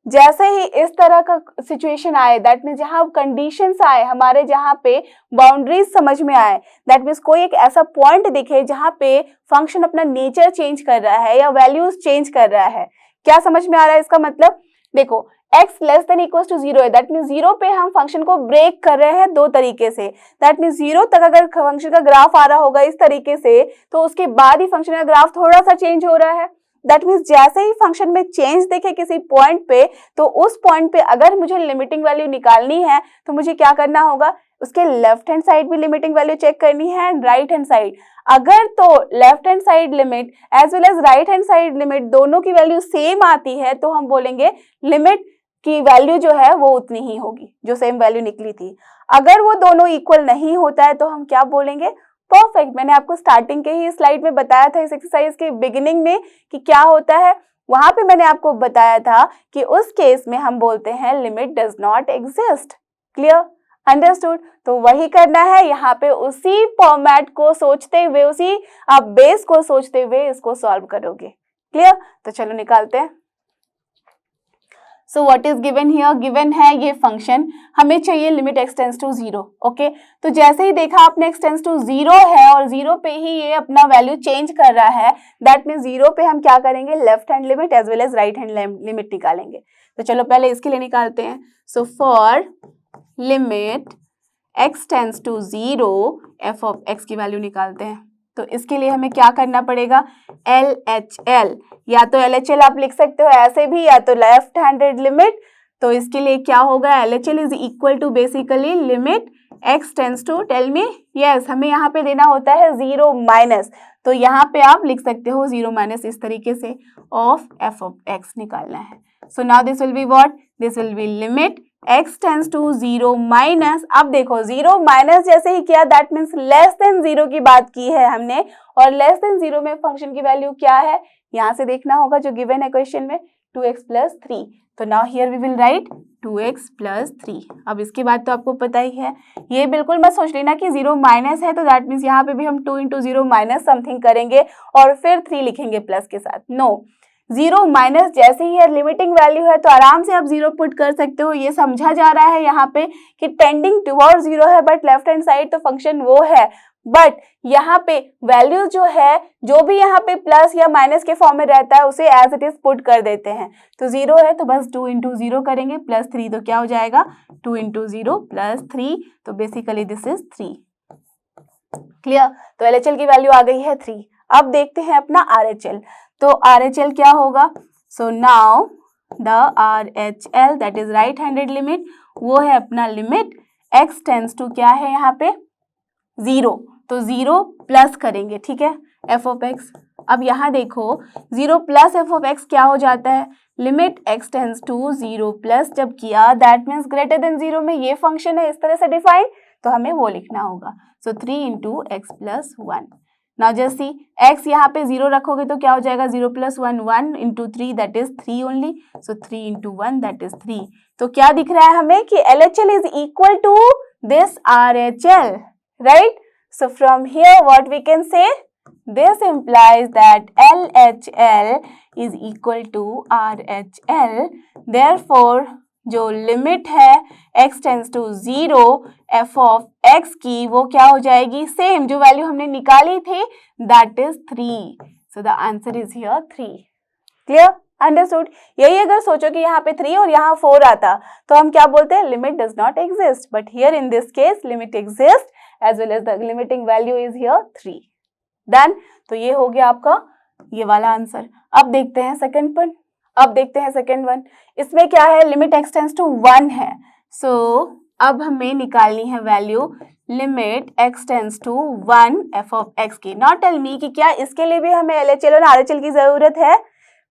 जैसे ही इस तरह का सिचुएशन आए, दैट मीन्स जहां कंडीशंस आए हमारे, जहां पे बाउंड्रीज समझ में आए, दैट मीन्स कोई एक ऐसा पॉइंट दिखे जहां पे फंक्शन अपना नेचर चेंज कर रहा है या वैल्यूज चेंज कर रहा है। क्या समझ में आ रहा है इसका मतलब? देखो x less than equal to 0 है, दैट मीन्स 0 पे हम फंक्शन को ब्रेक कर रहे हैं दो तरीके से। दैट मीन्स 0 तक अगर फंक्शन का ग्राफ आ रहा होगा इस तरीके से, तो उसके बाद ही फंक्शन का ग्राफ थोड़ा सा चेंज हो रहा है। दैट मीन्स जैसे ही फंक्शन में चेंज दिखे किसी पॉइंट पे, तो उस पॉइंट पे अगर मुझे लिमिटिंग वैल्यू निकालनी है तो मुझे क्या करना होगा? उसके लेफ्ट हैंड साइड भी लिमिटिंग वैल्यू चेक करनी है एंड राइट हैंड साइड। अगर तो left hand side limit as well as right hand side limit दोनों की वैल्यू सेम आती है, तो हम बोलेंगे लिमिट की वैल्यू जो है वो उतनी ही होगी जो सेम वैल्यू निकली थी। अगर वो दोनों इक्वल नहीं होता है तो हम क्या बोलेंगे? परफेक्ट। मैंने आपको स्टार्टिंग के ही स्लाइड में बताया था, इस एक्सरसाइज के बिगिनिंग में, कि क्या होता है। वहां पे मैंने आपको बताया था कि उस केस में हम बोलते हैं limit does not exist. Clear? Understood? तो वही करना है यहाँ पे, उसी फॉर्मेट को सोचते हुए, उसी आप बेस को सोचते हुए इसको सॉल्व करोगे। क्लियर? तो चलो निकालते हैं। So what is given here? Given है ये फंक्शन, हमें चाहिए limit x tends to 0। Okay, तो जैसे ही देखा आपने x टेंस टू 0 है और 0 पे ही ये अपना वैल्यू चेंज कर रहा है, दैट मीन्स 0 पे हम क्या करेंगे? Left hand limit as well as right hand limit निकालेंगे। तो चलो पहले इसके लिए निकालते हैं। So for limit x tends to 0 f of x की वैल्यू निकालते हैं। तो इसके लिए हमें क्या करना पड़ेगा? LHL, या तो LHL आप लिख सकते हो ऐसे भी, या तो लेफ्ट हैंडेड लिमिट। तो इसके लिए क्या होगा? LHL is equal to basically limit x tends to, tell me, yes, हमें यहाँ पे देना होता है 0 माइनस, तो यहाँ पे आप लिख सकते हो 0 माइनस इस तरीके से ऑफ f ऑफ x निकालना है। So now this will be what? This will be limit x tends to 0 minus, अब देखो 0 माइनस जैसे ही किया, दैट मीन्स लेस देन 0 की बात की है हमने, और लेस देन 0 में फंक्शन की वैल्यू क्या है? यहाँ से देखना होगा जो गिवन है क्वेश्चन में, 2x प्लस 3। तो now here we will write 2x plus 3। अब इसके बाद तो आपको पता ही है, ये बिल्कुल मत सोच लेना कि 0 माइनस है तो दैट मीन्स यहाँ पे भी हम 2 इंटू 0 माइनस समथिंग करेंगे और फिर 3 लिखेंगे प्लस के साथ। नो, 0 माइनस जैसे ही लिमिटिंग वैल्यू है तो आराम से आप 0 पुट कर सकते हो। ये समझा जा रहा है यहाँ पे कि टेंडिंग टुवर्ड 0 है, बट लेफ्ट हैंड साइड तो फंक्शन वो है, बट यहाँ पे वैल्यू जो है, जो भी यहाँ पे प्लस या माइनस के फॉर्म में रहता है उसे एज इट इज पुट कर देते हैं। तो 0 है तो बस 2 इंटू 0 करेंगे प्लस 3, तो क्या हो जाएगा? 2 इंटू 0 प्लस 3, तो बेसिकली दिस इज 3। क्लियर? तो LHL की वैल्यू आ गई है 3। अब देखते हैं अपना RHL। तो RHL क्या होगा? So now the RHL that is right handed limit, वो है अपना लिमिट x टेंस टू क्या है यहाँ पे? 0, तो 0 प्लस करेंगे, ठीक है, f ऑफ x। अब यहाँ देखो 0 प्लस f ऑफ x क्या हो जाता है? Limit x tends to 0 plus जब किया, दैट मीन्स ग्रेटर देन 0 में ये फंक्शन है इस तरह से डिफाइन, तो हमें वो लिखना होगा। सो 3 into x plus 1। Now just सी, x यहाँ पे 0 रखोगे तो क्या हो जाएगा? 0 plus 1, 1 into 3 that is 3 only, so 3 into 1 that is 3। तो क्या दिख रहा है हमें कि LHL is equal to this RHL, right? So from here what we can say? This implies that LHL is equal to RHL. Therefore जो limit है x tends to 0 f of x की, वो क्या हो जाएगी? सेम जो value हमने निकाली थी, that is 3। So the answer is here 3. Clear? Understood? यही अगर सोचो कि यहाँ पे 3 और यहाँ 4 आता तो हम क्या बोलते हैं? Limit does not exist, but here in this case limit exist as well as the limiting value is here 3. Done? तो ये हो गया आपका ये वाला आंसर। अब देखते हैं सेकंड वन। अब देखते हैं सेकंड वन। इसमें क्या है? लिमिट x टेंस टू 1 है। सो अब हमें निकालनी है value limit x tends to 1 f of x की। नॉट टेल मी कि क्या इसके लिए भी हमें LHL और RHL की जरूरत है?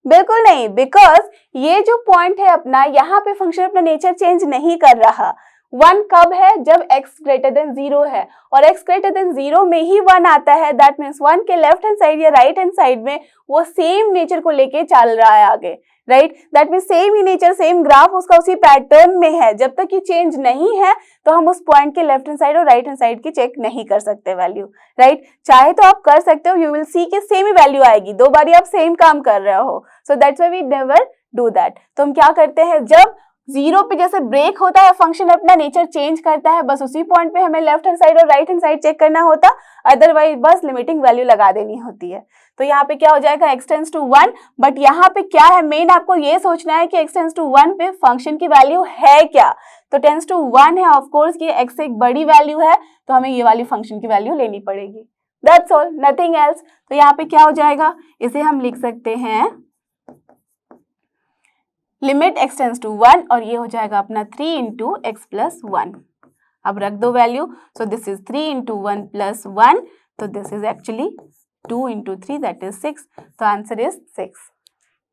बिल्कुल नहीं, बिकॉज ये जो पॉइंट है अपना, यहाँ पे फंक्शन अपना नेचर चेंज नहीं कर रहा, 1 कब है? जब x ग्रेटर देन 0 है, और x ग्रेटर देन 0 में ही 1 आता है। दैट मीन्स 1 के लेफ्ट हैंड साइड या राइट हैंड साइड में वो सेम नेचर को लेके चल रहा है आगे, right. That means same he nature, same graph उसका उसी पैटर्न में है। जब तक ये चेंज नहीं है तो हम उस पॉइंट के लेफ्ट हैंड साइड और राइट हैंड साइड की चेक नहीं कर सकते वैल्यू, राइट। चाहे तो आप कर सकते हो, यू विल सी कि सेम ही वैल्यू आएगी, 2 बार आप सेम काम कर रहे हो। So that's why we never do that. तो हम क्या करते हैं, जब 0 पे जैसे ब्रेक होता है, फंक्शन अपना नेचर चेंज करता है, बस उसी पॉइंट पे हमें लेफ्ट हैंड साइड और राइट हैंड साइड चेक करना होता, अदरवाइज बस लिमिटिंग वैल्यू लगा देनी होती है। तो यहाँ पे क्या हो जाएगा, x टेंड्स टू 1, बट यहाँ पे क्या है, मेन आपको ये सोचना है कि x टेंड्स टू 1 पे फंक्शन की वैल्यू है क्या। तो टेंड्स टू 1 है, ऑफ कोर्स ये x से एक बड़ी वैल्यू है, तो हमें ये वाली फंक्शन की वैल्यू लेनी पड़ेगी। That's all, nothing else. तो यहाँ पे क्या हो जाएगा, इसे हम लिख सकते हैं लिमिट x टेंड्स टू 1, और ये हो जाएगा अपना 3 इंटू एक्स प्लस 1। अब रख दो value, so this is 3 into 1 plus 1, तो this is actually 2 into 3, that is 6। तो आंसर इज 6।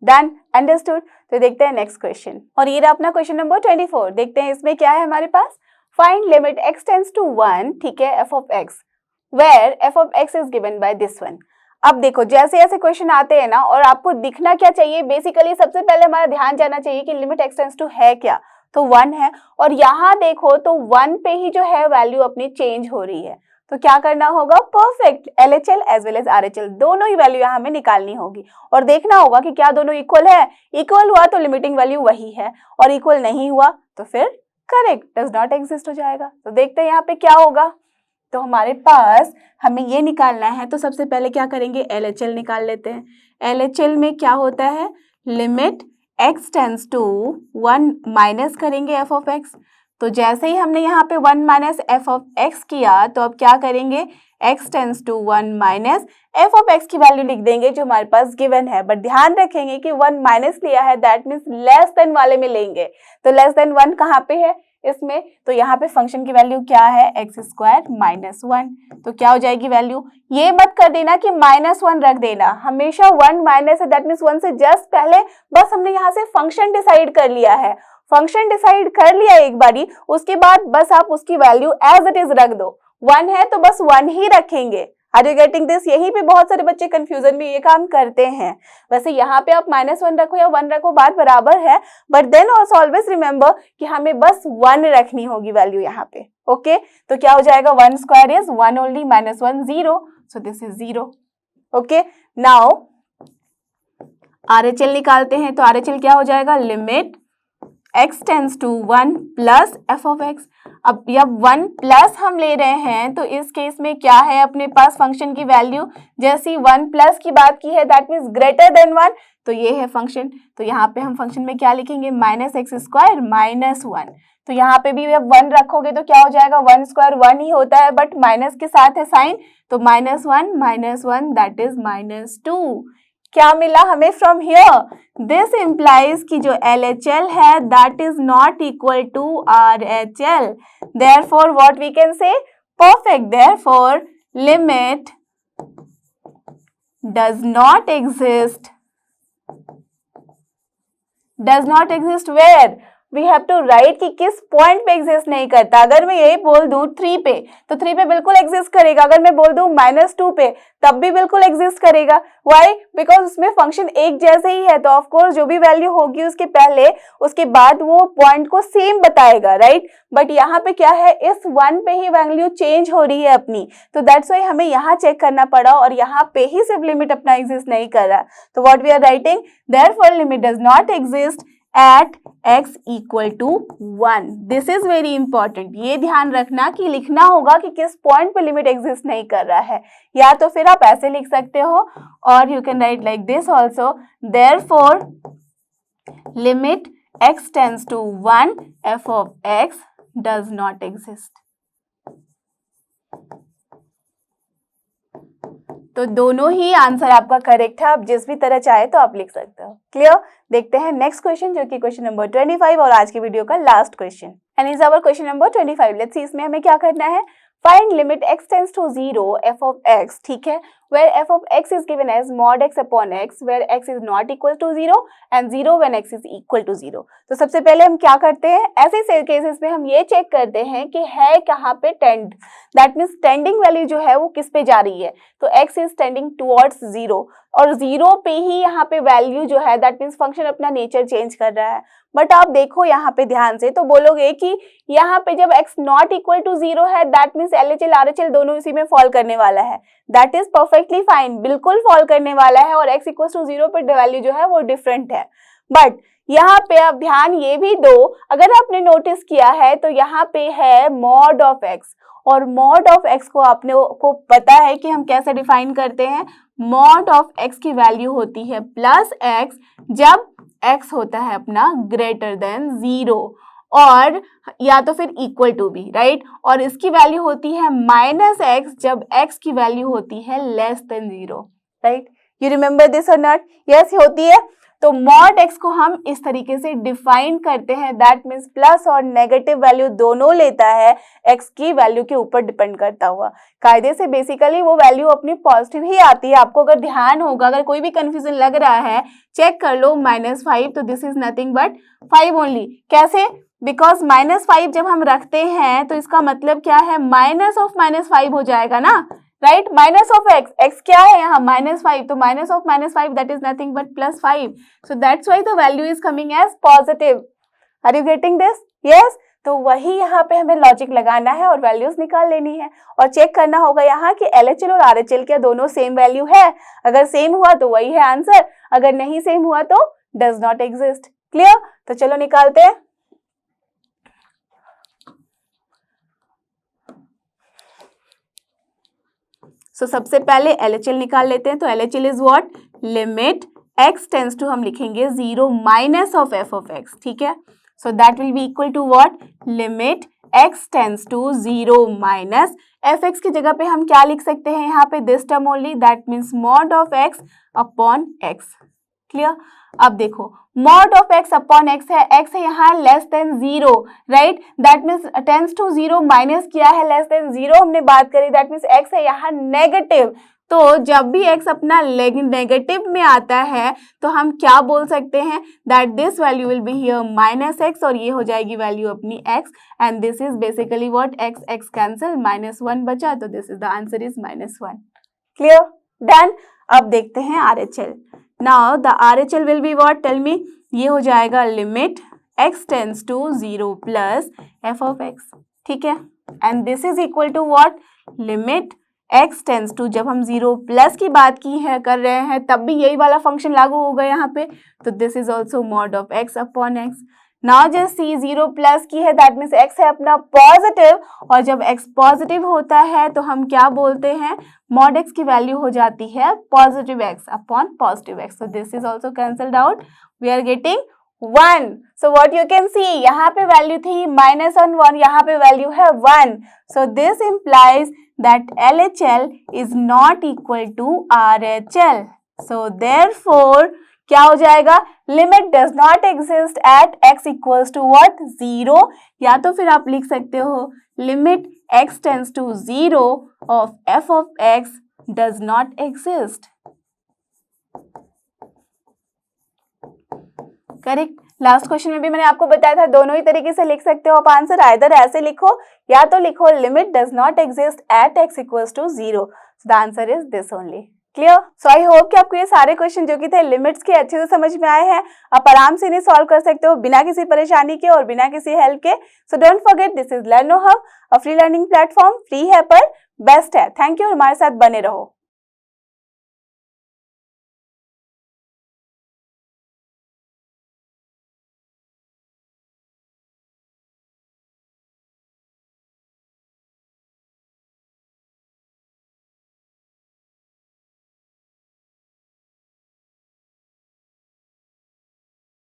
Done, understood. तो देखते हैं नेक्स्ट क्वेश्चन, और ये रहा अपना क्वेश्चन नंबर 24। देखते हैं इसमें क्या है हमारे पास। Find limit x tends to 1, ठीक है, f of x, where f of x is given by this one। अब देखो, जैसे ऐसे क्वेश्चन आते हैं ना, और आपको दिखना क्या चाहिए, बेसिकली सबसे पहले हमारा ध्यान जाना चाहिए कि लिमिट x टेंड्स टू है क्या, तो 1 है। और यहाँ देखो तो 1 पे ही जो है वैल्यू अपनी चेंज हो रही है, तो क्या करना होगा, perfect LHL as well as RHL दोनों ही वैल्यू यहाँ हमें निकालनी होगी, और देखना होगा कि क्या दोनों इक्वल है। इक्वल हुआ तो लिमिटिंग वैल्यू वही है, और इक्वल नहीं हुआ तो फिर करेक्ट, डज नॉट एग्जिस्ट हो जाएगा। तो देखते हैं यहाँ पे क्या होगा। तो हमारे पास हमें ये निकालना है, तो सबसे पहले क्या करेंगे, LHL निकाल लेते हैं। LHL में क्या होता है, limit x tends to 1 minus करेंगे f ऑफ x। तो जैसे ही हमने यहाँ पे 1 माइनस f ऑफ x किया, तो अब क्या करेंगे, x tends to 1 minus f of x की वैल्यू लिख देंगे जो हमारे पास गिवन है, बट ध्यान रखेंगे कि 1 माइनस लिया है, दैट मीन्स लेस देन वाले में लेंगे। तो लेस देन 1 कहाँ पे है इसमें, तो यहाँ पे फंक्शन की वैल्यू क्या है, एक्स स्क्वायर माइनस 1। तो क्या हो जाएगी वैल्यू, ये मत कर देना कि -1 रख देना, हमेशा 1 माइनस है, दैट मीन्स 1 से जस्ट पहले बस हमने यहाँ से फंक्शन डिसाइड कर लिया है। फंक्शन डिसाइड कर लिया एक बारी, उसके बाद बस आप उसकी वैल्यू एज इट इज रख दो। 1 है तो बस 1 ही रखेंगे। Are you getting this? यहीं पे बहुत सारे बच्चे कंफ्यूजन में ये काम करते हैं। वैसे यहाँ पे आप -1 रखो या 1 रखो, बात बराबर है, but then also always remember कि हमें बस 1 रखनी होगी वैल्यू यहाँ पे। ओके, तो क्या हो जाएगा, 1 square is 1 only, -1 0, so this is 0। Okay, now RHL निकालते हैं, तो RHL क्या हो जाएगा, limit x tends to 1 plus f of x। अब जब 1 प्लस हम ले रहे हैं, तो इस केस में क्या है अपने पास फंक्शन की वैल्यू, जैसी 1 प्लस की बात की है, दैट मीन्स ग्रेटर देन 1, तो ये है फंक्शन। तो यहाँ पे हम फंक्शन में क्या लिखेंगे, माइनस एक्स स्क्वायर माइनस 1। तो यहाँ पे भी जब 1 रखोगे तो क्या हो जाएगा, 1 स्क्वायर 1 ही होता है, बट माइनस के साथ है साइन, तो -1 दैट इज -2। क्या मिला हमें फ्रॉम हियर, दिस इम्प्लाइज कि जो LHL है that is not equal to RHL, therefore what we can say, perfect, therefore limit does not exist where, we have to write कि किस पॉइंट पे एग्जिस्ट नहीं करता। अगर मैं यही बोल दूं 3 पे, तो 3 पे बिल्कुल एग्जिस्ट करेगा। अगर मैं बोल दूं -2 पे, तब भी बिल्कुल एग्जिस्ट करेगा। व्हाई, बिकॉज उसमें फंक्शन एक जैसे ही है, तो ऑफ कोर्स जो भी वैल्यू होगी उसके पहले उसके बाद वो पॉइंट को सेम बताएगा, राइट। बट यहाँ पे क्या है, इस 1 पे ही वैल्यू चेंज हो रही है अपनी, तो दैट्स वाई हमें यहाँ चेक करना पड़ा, और यहाँ पे ही सिर्फ लिमिट अपना एग्जिस्ट नहीं कर रहा। तो what we are writing, therefore limit does not exist at x equal to 1। This is very important, ये ध्यान रखना कि लिखना होगा कि किस पॉइंट पे लिमिट एग्जिस्ट नहीं कर रहा है, या तो फिर आप ऐसे लिख सकते हो, और you can write like this also, therefore limit x tends to 1 f of x does not exist. तो दोनों ही आंसर आपका करेक्ट है, आप जिस भी तरह चाहे तो आप लिख सकते हो। क्लियर? देखते हैं नेक्स्ट क्वेश्चन, जो कि क्वेश्चन नंबर 25 और आज की वीडियो का last question, and is our question number 25। Let's see इसमें हमें क्या करना है। Find limit x tends to 0 f of x, ठीक है, where f of x is given as mod x upon x, where x is not equal to 0 and 0 when x is equal to 0। तो सबसे पहले हम क्या करते हैं, ऐसे केसेस में हम ये चेक करते हैं कि है कहाँ पे tend, that means tending value जो है वो किस पे जा रही है, तो x इज टेंडिंग टुवर्ड्स 0 और 0 पे ही यहाँ पे वैल्यू जो है दैट मीन्स फंक्शन अपना नेचर चेंज कर रहा है। बट आप देखो यहाँ पे ध्यान से तो बोलोगे कि यहाँ पे जब x नॉट इक्वल टू 0 है दैट मीन्स LHL RHL दोनों इसी में फॉल करने वाला है, दैट इज परफेक्टली फाइन, बिल्कुल फॉल करने वाला है और x इक्वल टू 0 पर वैल्यू जो है वो डिफरेंट है। बट यहाँ पे आप ध्यान ये भी दो, अगर आपने नोटिस किया है तो यहाँ पे है मॉड ऑफ x और मॉड ऑफ x को आपने को पता है कि हम कैसे डिफाइन करते हैं, मॉड ऑफ x की वैल्यू होती है प्लस x जब x होता है अपना ग्रेटर देन 0 और या तो फिर इक्वल टू भी, राइट, और इसकी वैल्यू होती है माइनस x जब x की वैल्यू होती है less than 0, right. You remember this or not? Yes होती है। तो मॉड x को हम इस तरीके से डिफाइन करते हैं, दैट मीन्स प्लस और नेगेटिव वैल्यू दोनों लेता है x की वैल्यू के ऊपर डिपेंड करता हुआ। कायदे से बेसिकली वो वैल्यू अपनी पॉजिटिव ही आती है। आपको अगर ध्यान होगा, अगर कोई भी कंफ्यूजन लग रहा है चेक कर लो, -5 तो this is nothing but 5 only. कैसे? बिकॉज -5 जब हम रखते हैं तो इसका मतलब क्या है, माइनस ऑफ -5 हो जाएगा ना, राइट, माइनस ऑफ x क्या है यहाँ -5, तो minus of -5 that is nothing but +5, so that's why the value is coming as positive. Are you getting this? Yes. तो वही यहाँ पे हमें लॉजिक लगाना है और वैल्यूज निकाल लेनी है और चेक करना होगा यहाँ कि LHL और RHL क्या दोनों सेम वैल्यू है, अगर सेम हुआ तो वही है आंसर, अगर नहीं सेम हुआ तो डज नॉट एग्जिस्ट। क्लियर? तो चलो निकालते हैं। सो सबसे पहले LHL निकाल लेते हैं। तो LHL is what, limit x tends to हम लिखेंगे 0 minus of f of x, ठीक है। So that will be equal to what, limit x tends to 0 minus fx की जगह पे हम क्या लिख सकते हैं यहाँ पे, this term only, that means mod of x upon x। Clear? अब देखो mod of x upon x है यहाँ less than 0, right, that means tends to 0 minus किया है लेस देन 0 हमने बात करी, दैट मीन्स x है यहाँ नेगेटिव। तो जब भी x अपना नेगेटिव में आता है तो हम क्या बोल सकते हैं, that this value will be here -x और ये हो जाएगी वैल्यू अपनी x and this is basically what, x cancel, -1 बचा, तो this is the answer is -1। Clear? Done. अब देखते हैं RHL। Now the RHL will be what, tell me, ये हो जाएगा limit x tends to 0 plus f of x, ठीक है, and this is equal to what, limit x tends to, जब हम 0 प्लस की बात की है कर रहे हैं तब भी यही वाला फंक्शन लागू होगा यहाँ पे, तो this is also mod of x upon x। Now just C 0 plus की है दैट मीन्स x है अपना पॉजिटिव और जब x पॉजिटिव होता है तो हम क्या बोलते हैं, मॉड x की वैल्यू हो जाती है positive x upon positive x, so this is also cancelled out, we are getting 1। so what you can see, यहाँ पे वैल्यू थी -1, यहाँ पे वैल्यू है 1, so this implies that LHL is not equal to RHL, so therefore क्या हो जाएगा, limit does not exist at x equals to what, 0, या तो फिर आप लिख सकते हो limit x tends to 0 of f of x does not exist. Correct. Last question में भी मैंने आपको बताया था दोनों ही तरीके से लिख सकते हो आप आंसर, आइदर ऐसे लिखो या तो लिखो limit does not exist at x equals to 0, the answer is this only. Clear? So I hope कि आपको ये सारे क्वेश्चन जो कि थे लिमिट्स के अच्छे से समझ में आए हैं, आप आराम से इन्हें सॉल्व कर सकते हो बिना किसी परेशानी के और बिना किसी हेल्प के। So don't forget this is लर्नो hub, a free learning platform, free है पर बेस्ट है। थैंक यू, हमारे साथ बने रहो।